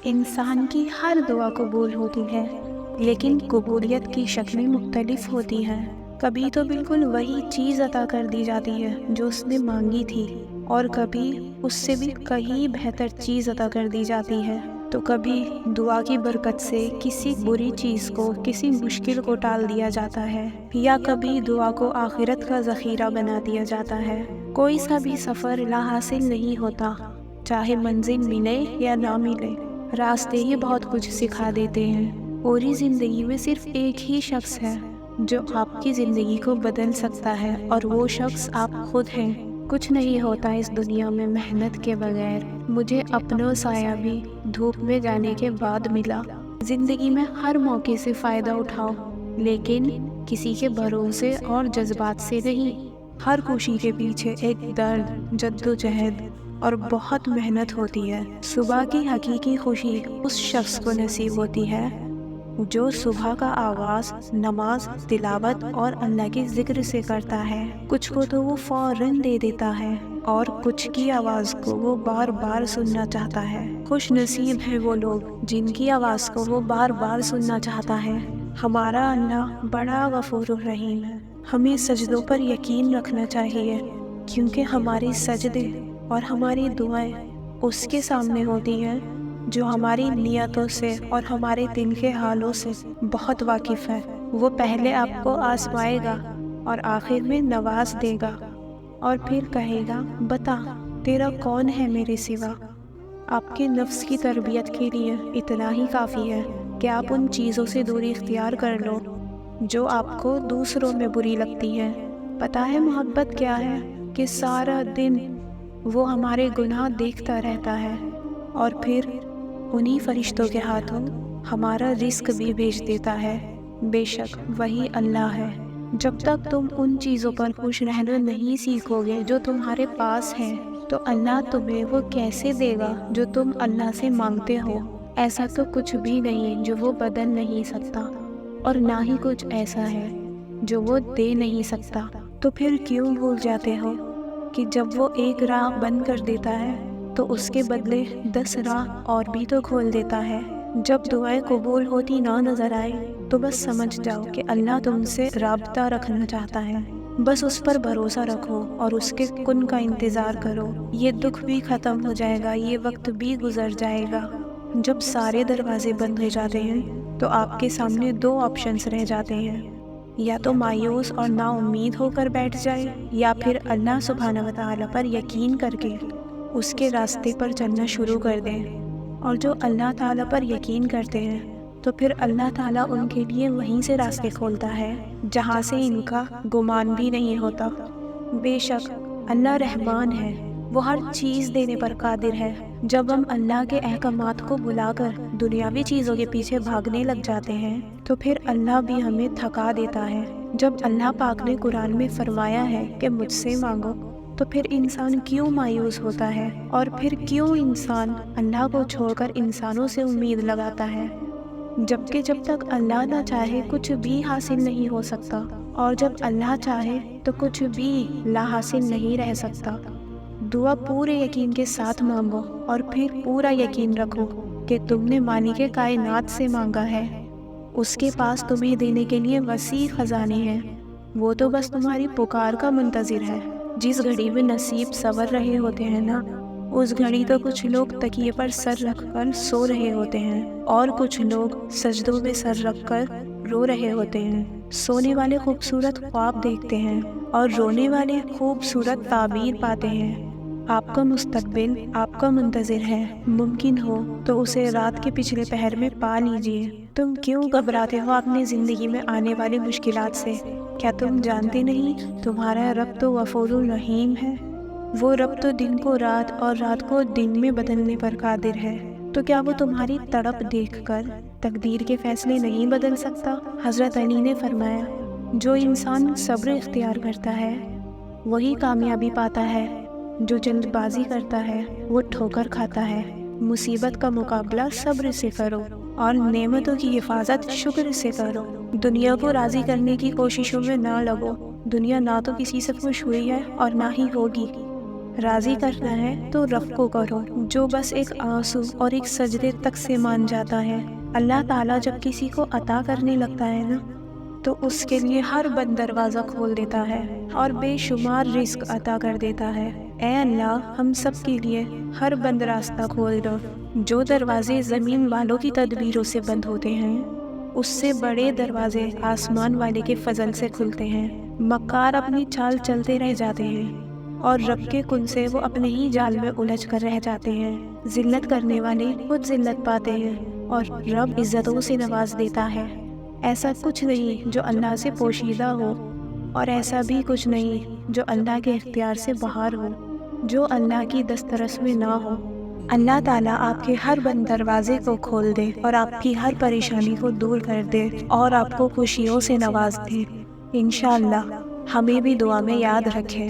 انسان کی ہر دعا قبول ہوتی ہے، لیکن قبولیت کی شکلیں مختلف ہوتی ہیں۔ کبھی تو بالکل وہی چیز عطا کر دی جاتی ہے جو اس نے مانگی تھی، اور کبھی اس سے بھی کہیں بہتر چیز عطا کر دی جاتی ہے۔ تو کبھی دعا کی برکت سے کسی بری چیز کو، کسی مشکل کو ٹال دیا جاتا ہے، یا کبھی دعا کو آخرت کا ذخیرہ بنا دیا جاتا ہے۔ کوئی سا بھی سفر لا حاصل نہیں ہوتا، چاہے منزل ملے یا نہ ملے، راستے ہی بہت کچھ سکھا دیتے ہیں۔ پوری زندگی میں صرف ایک ہی شخص ہے جو آپ کی زندگی کو بدل سکتا ہے، اور وہ شخص آپ خود ہیں۔ کچھ نہیں ہوتا اس دنیا میں محنت کے بغیر۔ مجھے اپنا سایہ بھی دھوپ میں جانے کے بعد ملا۔ زندگی میں ہر موقع سے فائدہ اٹھاؤ، لیکن کسی کے بھروسے اور جذبات سے نہیں۔ ہر خوشی کے پیچھے ایک درد، جدوجہد اور بہت محنت ہوتی ہے۔ صبح کی حقیقی خوشی اس شخص کو نصیب ہوتی ہے جو صبح کا آغاز نماز، تلاوت اور اللہ کے ذکر سے کرتا ہے۔ کچھ کو تو وہ فوراً دے دیتا ہے، اور کچھ کی آواز کو وہ بار بار سننا چاہتا ہے۔ خوش نصیب ہیں وہ لوگ جن کی آواز کو وہ بار بار سننا چاہتا ہے۔ ہمارا اللہ بڑا غفور الرحیم ہے۔ ہمیں سجدوں پر یقین رکھنا چاہیے، کیونکہ ہماری سجدے اور ہماری دعائیں اس کے سامنے ہوتی ہیں جو ہماری نیتوں سے اور ہمارے دل کے حالوں سے بہت واقف ہے۔ وہ پہلے آپ کو آزمائے گا اور آخر میں نواز دے گا، اور پھر کہے گا، بتا تیرا کون ہے میرے سوا۔ آپ کے نفس کی تربیت کے لیے اتنا ہی کافی ہے کہ آپ ان چیزوں سے دوری اختیار کر لو جو آپ کو دوسروں میں بری لگتی ہیں۔ پتہ ہے محبت کیا ہے؟ کہ سارا دن وہ ہمارے گناہ دیکھتا رہتا ہے، اور پھر انہی فرشتوں کے ہاتھوں ہمارا رزق بھی بھیج دیتا ہے۔ بے شک وہی اللہ ہے۔ جب تک تم ان چیزوں پر خوش رہنا نہیں سیکھو گے جو تمہارے پاس ہیں، تو اللہ تمہیں وہ کیسے دے گا جو تم اللہ سے مانگتے ہو؟ ایسا تو کچھ بھی نہیں جو وہ بدل نہیں سکتا، اور نہ ہی کچھ ایسا ہے جو وہ دے نہیں سکتا۔ تو پھر کیوں بھول جاتے ہو کہ جب وہ ایک راہ بند کر دیتا ہے تو اس کے بدلے 10 راہ اور بھی تو کھول دیتا ہے۔ جب دعائیں قبول ہوتی نہ نظر آئے تو بس سمجھ جاؤ کہ اللہ تم سے رابطہ رکھنا چاہتا ہے۔ بس اس پر بھروسہ رکھو اور اس کے کن کا انتظار کرو۔ یہ دکھ بھی ختم ہو جائے گا، یہ وقت بھی گزر جائے گا۔ جب سارے دروازے بند ہو جاتے ہیں تو آپ کے سامنے 2 آپشنز رہ جاتے ہیں، یا تو مایوس اور نا امید ہو کر بیٹھ جائے، یا پھر اللہ سبحانہ و تعالی پر یقین کر کے اس کے راستے پر چلنا شروع کر دیں۔ اور جو اللہ تعالیٰ پر یقین کرتے ہیں تو پھر اللہ تعالیٰ ان کے لیے وہیں سے راستے کھولتا ہے جہاں سے ان کا گمان بھی نہیں ہوتا۔ بے شک اللہ رحمان ہے، وہ ہر چیز دینے پر قادر ہے۔ جب ہم اللہ کے احکامات کو بھلا کر دنیاوی چیزوں کے پیچھے بھاگنے لگ جاتے ہیں تو پھر اللہ بھی ہمیں تھکا دیتا ہے۔ جب اللہ پاک نے قرآن میں فرمایا ہے کہ مجھ سے مانگو، تو پھر انسان کیوں مایوس ہوتا ہے، اور پھر کیوں انسان اللہ کو چھوڑ کر انسانوں سے امید لگاتا ہے؟ جبکہ جب تک اللہ نہ چاہے کچھ بھی حاصل نہیں ہو سکتا، اور جب اللہ چاہے تو کچھ بھی لا حاصل نہیں رہ سکتا۔ دعا پورے یقین کے ساتھ مانگو، اور پھر پورا یقین رکھو کہ تم نے مالک کائنات سے مانگا ہے۔ اس کے پاس تمہیں دینے کے لیے وسیع خزانے ہیں، وہ تو بس تمہاری پکار کا منتظر ہے۔ جس گھڑی میں نصیب سنور رہے ہوتے ہیں نا، اس گھڑی تو کچھ لوگ تکیے پر سر رکھ کر سو رہے ہوتے ہیں، اور کچھ لوگ سجدوں میں سر رکھ کر رو رہے ہوتے ہیں۔ سونے والے خوبصورت خواب دیکھتے ہیں، اور رونے والے خوبصورت تعبیر پاتے ہیں۔ آپ کا مستقبل آپ کا منتظر ہے، ممکن ہو تو اسے رات کے پچھلے پہر میں پا لیجئے۔ تم کیوں گھبراتے ہو اپنی زندگی میں آنے والی مشکلات سے؟ کیا تم جانتے نہیں تمہارا رب تو غفور الرحیم ہے؟ وہ رب تو دن کو رات اور رات کو دن میں بدلنے پر قادر ہے۔ تو کیا وہ تمہاری تڑپ دیکھ کر تقدیر کے فیصلے نہیں بدل سکتا؟ حضرت علی نے فرمایا، جو انسان صبر اختیار کرتا ہے وہی کامیابی پاتا ہے، جو جلد بازی کرتا ہے وہ ٹھوکر کھاتا ہے۔ مصیبت کا مقابلہ صبر سے کرو، اور نعمتوں کی حفاظت شکر سے کرو۔ دنیا کو راضی کرنے کی کوششوں میں نہ لگو۔ دنیا نہ تو کسی سے خوش ہوئی ہے اور نہ ہی ہوگی۔ راضی کرنا ہے تو رب کو کرو، جو بس ایک آنسو اور ایک سجدے تک سے مان جاتا ہے۔ اللہ تعالیٰ جب کسی کو عطا کرنے لگتا ہے نا تو اس کے لیے ہر بند دروازہ کھول دیتا ہے اور بے شمار رزق عطا کر دیتا ہے۔ اے اللہ، ہم سب کے لیے ہر بند راستہ کھول دو۔ جو دروازے زمین والوں کی تدبیروں سے بند ہوتے ہیں، اس سے بڑے دروازے آسمان والے کے فضل سے کھلتے ہیں۔ مکار اپنی چال چلتے رہ جاتے ہیں اور رب کے کن سے وہ اپنے ہی جال میں الجھ کر رہ جاتے ہیں۔ ذلت کرنے والے خود ذلت پاتے ہیں اور رب عزتوں سے نواز دیتا ہے۔ ایسا کچھ نہیں جو اللہ سے پوشیدہ ہو، اور ایسا بھی کچھ نہیں جو اللہ کے اختیار سے باہر ہو، جو اللہ کی دسترس میں نہ ہو۔ اللہ تعالیٰ آپ کے ہر بند دروازے کو کھول دے اور آپ کی ہر پریشانی کو دور کر دے اور آپ کو خوشیوں سے نواز دے۔ انشاءاللہ ہمیں بھی دعا میں یاد رکھیں۔